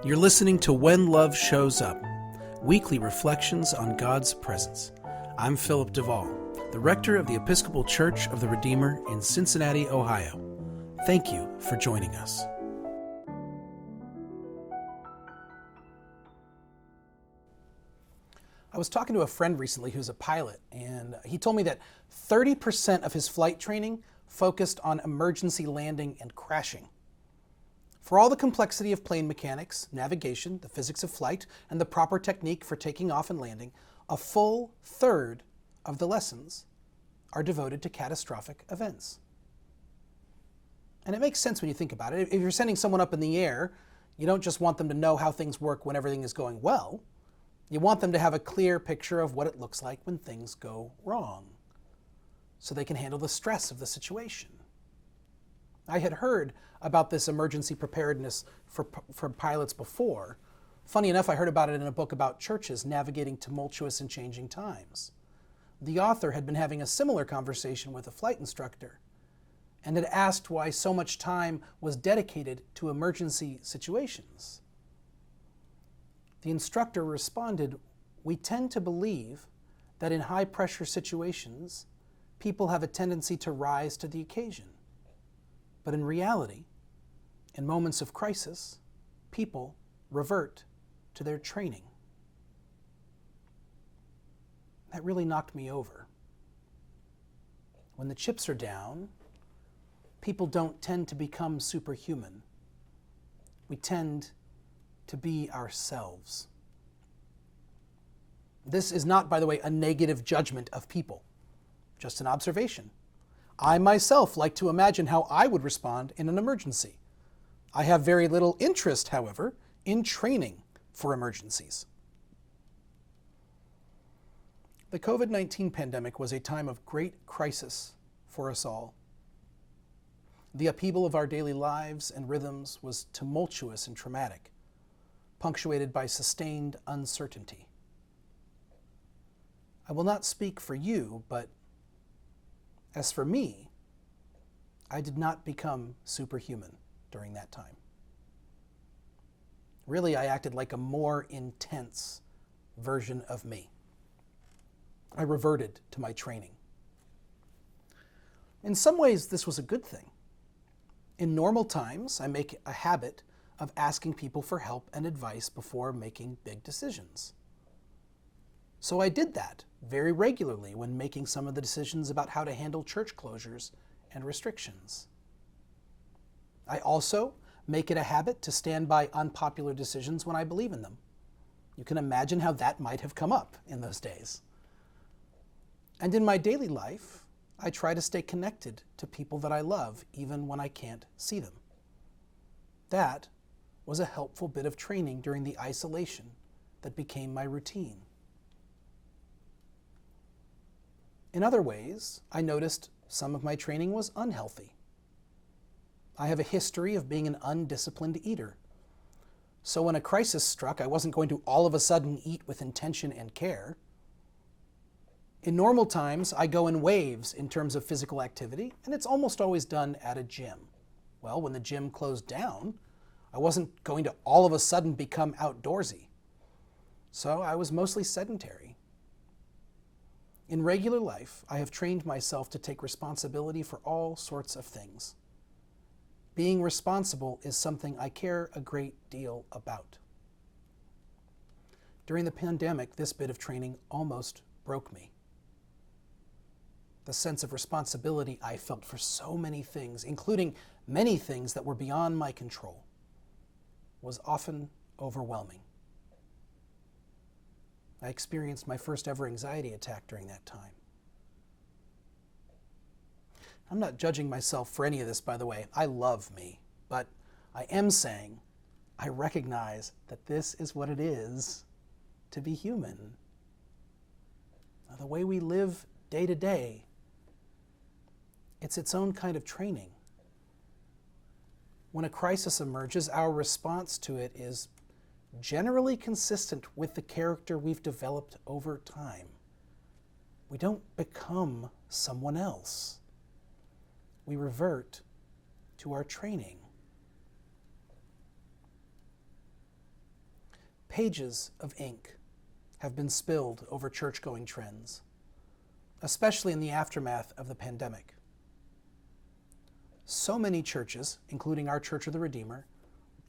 You're listening to When Love Shows Up, weekly reflections on God's presence. I'm Philip DeVaul, the rector of the Episcopal Church of the Redeemer in Cincinnati, Ohio. Thank you for joining us. I was talking to a friend recently who's a pilot, and he told me that 30% of his flight training focused on emergency landing and crashing. For all the complexity of plane mechanics, navigation, the physics of flight, and the proper technique for taking off and landing, a full third of the lessons are devoted to catastrophic events. And it makes sense when you think about it. If you're sending someone up in the air, you don't just want them to know how things work when everything is going well. You want them to have a clear picture of what it looks like when things go wrong, so they can handle the stress of the situation. I had heard about this emergency preparedness for pilots before. Funny enough, I heard about it in a book about churches navigating tumultuous and changing times. The author had been having a similar conversation with a flight instructor and had asked why so much time was dedicated to emergency situations. The instructor responded, "We tend to believe that in high-pressure situations, people have a tendency to rise to the occasion. But in reality, in moments of crisis, people revert to their training." That really knocked me over. When the chips are down, people don't tend to become superhuman. We tend to be ourselves. This is not, by the way, a negative judgment of people, just an observation. I myself like to imagine how I would respond in an emergency. I have very little interest, however, in training for emergencies. The COVID-19 pandemic was a time of great crisis for us all. The upheaval of our daily lives and rhythms was tumultuous and traumatic, punctuated by sustained uncertainty. I will not speak for you, but as for me, I did not become superhuman during that time. Really, I acted like a more intense version of me. I reverted to my training. In some ways, this was a good thing. In normal times, I make a habit of asking people for help and advice before making big decisions. So I did that very regularly when making some of the decisions about how to handle church closures and restrictions. I also make it a habit to stand by unpopular decisions when I believe in them. You can imagine how that might have come up in those days. And in my daily life, I try to stay connected to people that I love, even when I can't see them. That was a helpful bit of training during the isolation that became my routine. In other ways, I noticed some of my training was unhealthy. I have a history of being an undisciplined eater. So when a crisis struck, I wasn't going to all of a sudden eat with intention and care. In normal times, I go in waves in terms of physical activity, and it's almost always done at a gym. Well, when the gym closed down, I wasn't going to all of a sudden become outdoorsy. So I was mostly sedentary. In regular life, I have trained myself to take responsibility for all sorts of things. Being responsible is something I care a great deal about. During the pandemic, this bit of training almost broke me. The sense of responsibility I felt for so many things, including many things that were beyond my control, was often overwhelming. I experienced my first ever anxiety attack during that time. I'm not judging myself for any of this, by the way. I love me, but I am saying I recognize that this is what it is to be human. Now, the way we live day to day, it's its own kind of training. When a crisis emerges, our response to it is generally consistent with the character we've developed over time. We don't become someone else. We revert to our training. Pages of ink have been spilled over church-going trends, especially in the aftermath of the pandemic. So many churches, including our Church of the Redeemer,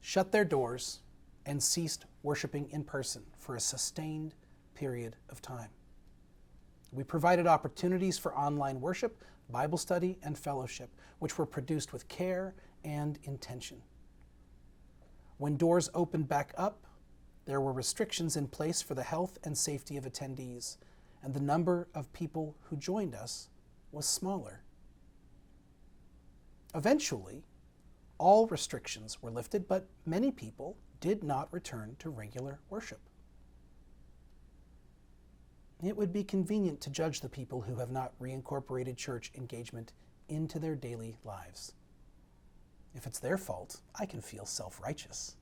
shut their doors and ceased worshiping in person for a sustained period of time. We provided opportunities for online worship, Bible study, and fellowship, which were produced with care and intention. When doors opened back up, there were restrictions in place for the health and safety of attendees, and the number of people who joined us was smaller. Eventually, all restrictions were lifted, but many people did not return to regular worship. It would be convenient to judge the people who have not reincorporated church engagement into their daily lives. If it's their fault, I can feel self-righteous.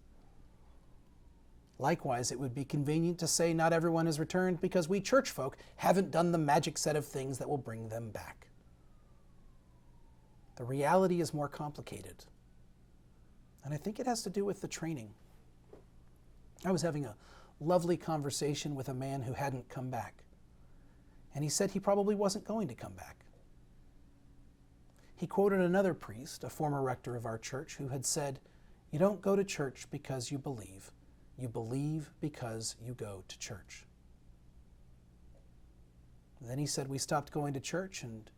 Likewise, it would be convenient to say not everyone has returned because we church folk haven't done the magic set of things that will bring them back. The reality is more complicated, and I think it has to do with the training. I was having a lovely conversation with a man who hadn't come back, and he said he probably wasn't going to come back. He quoted another priest, a former rector of our church, who had said, "You don't go to church because you believe because you go to church." Then he said we stopped going to church and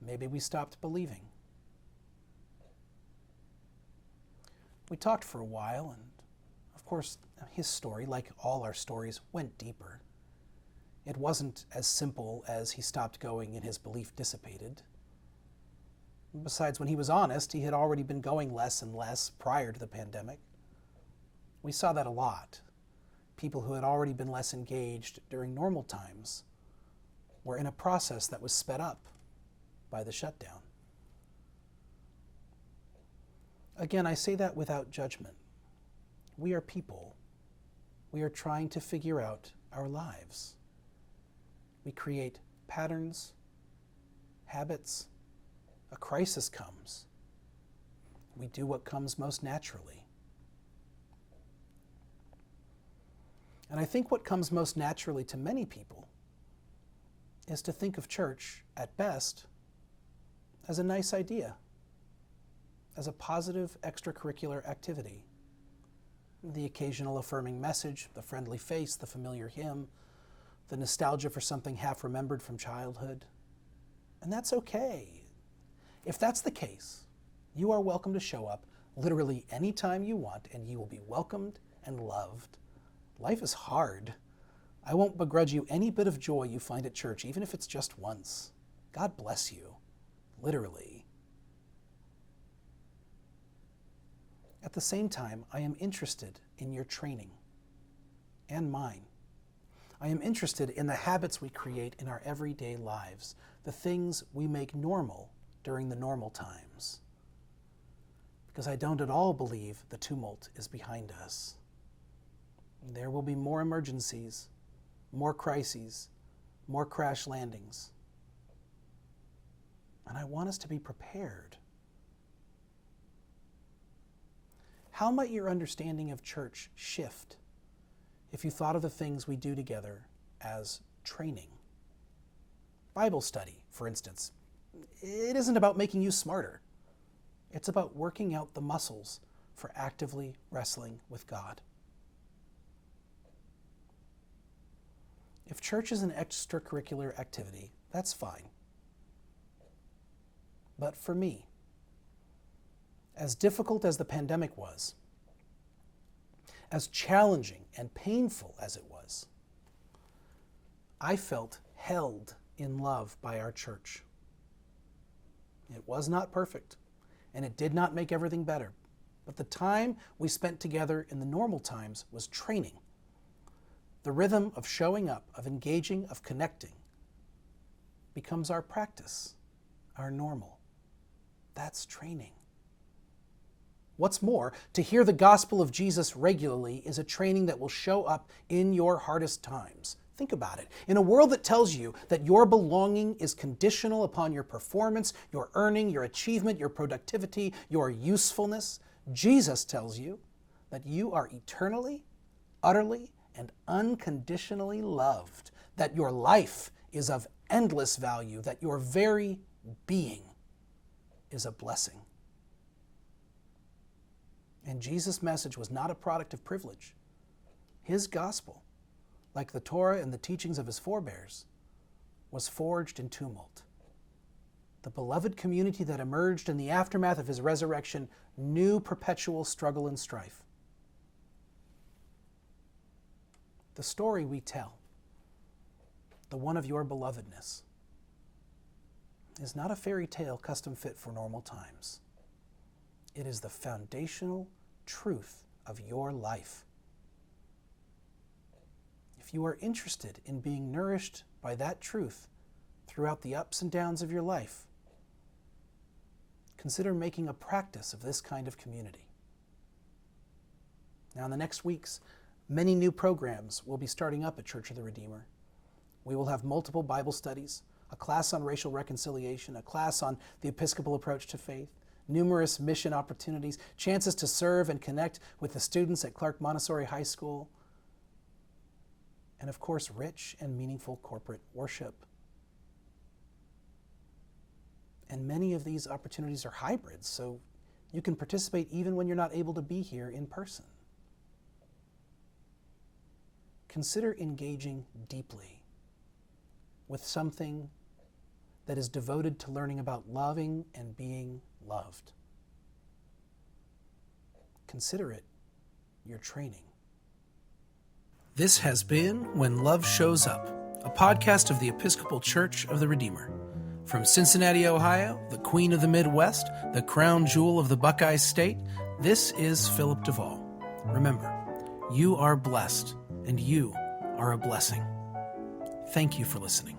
maybe we stopped believing. We talked for a while, and of course, his story, like all our stories, went deeper. It wasn't as simple as he stopped going and his belief dissipated. Besides, when he was honest, he had already been going less and less prior to the pandemic. We saw that a lot. People who had already been less engaged during normal times were in a process that was sped up by the shutdown. Again, I say that without judgment. We are people. We are trying to figure out our lives. We create patterns, habits. A crisis comes. We do what comes most naturally. And I think what comes most naturally to many people is to think of church, at best, as a nice idea, as a positive extracurricular activity. The occasional affirming message, the friendly face, the familiar hymn, the nostalgia for something half-remembered from childhood. And that's okay. If that's the case, you are welcome to show up literally any time you want, and you will be welcomed and loved. Life is hard. I won't begrudge you any bit of joy you find at church, even if it's just once. God bless you, literally. At the same time, I am interested in your training and mine. I am interested in the habits we create in our everyday lives, the things we make normal during the normal times. Because I don't at all believe the tumult is behind us. There will be more emergencies, more crises, more crash landings. And I want us to be prepared. How might your understanding of church shift if you thought of the things we do together as training? Bible study, for instance. It isn't about making you smarter. It's about working out the muscles for actively wrestling with God. If church is an extracurricular activity, that's fine. But for me, as difficult as the pandemic was, as challenging and painful as it was, I felt held in love by our church. It was not perfect, and it did not make everything better. But the time we spent together in the normal times was training. The rhythm of showing up, of engaging, of connecting becomes our practice, our normal. That's training. What's more, to hear the gospel of Jesus regularly is a training that will show up in your hardest times. Think about it. In a world that tells you that your belonging is conditional upon your performance, your earning, your achievement, your productivity, your usefulness, Jesus tells you that you are eternally, utterly and unconditionally loved, that your life is of endless value, that your very being is a blessing. And Jesus' message was not a product of privilege. His gospel, like the Torah and the teachings of his forebears, was forged in tumult. The beloved community that emerged in the aftermath of his resurrection knew perpetual struggle and strife. The story we tell, the one of your belovedness, is not a fairy tale custom fit for normal times. It is the foundational truth of your life. If you are interested in being nourished by that truth throughout the ups and downs of your life, consider making a practice of this kind of community. Now, in the next weeks, many new programs will be starting up at Church of the Redeemer. We will have multiple Bible studies, a class on racial reconciliation, a class on the Episcopal approach to faith, numerous mission opportunities, chances to serve and connect with the students at Clark Montessori High School, and of course, rich and meaningful corporate worship. And many of these opportunities are hybrids, so you can participate even when you're not able to be here in person. Consider engaging deeply with something that is devoted to learning about loving and being loved. Consider it your training. This has been When Love Shows Up, a podcast of the Episcopal Church of the Redeemer. From Cincinnati, Ohio, the Queen of the Midwest, the crown jewel of the Buckeye State, this is Philip DeVaul. Remember, you are blessed, and you are a blessing. Thank you for listening.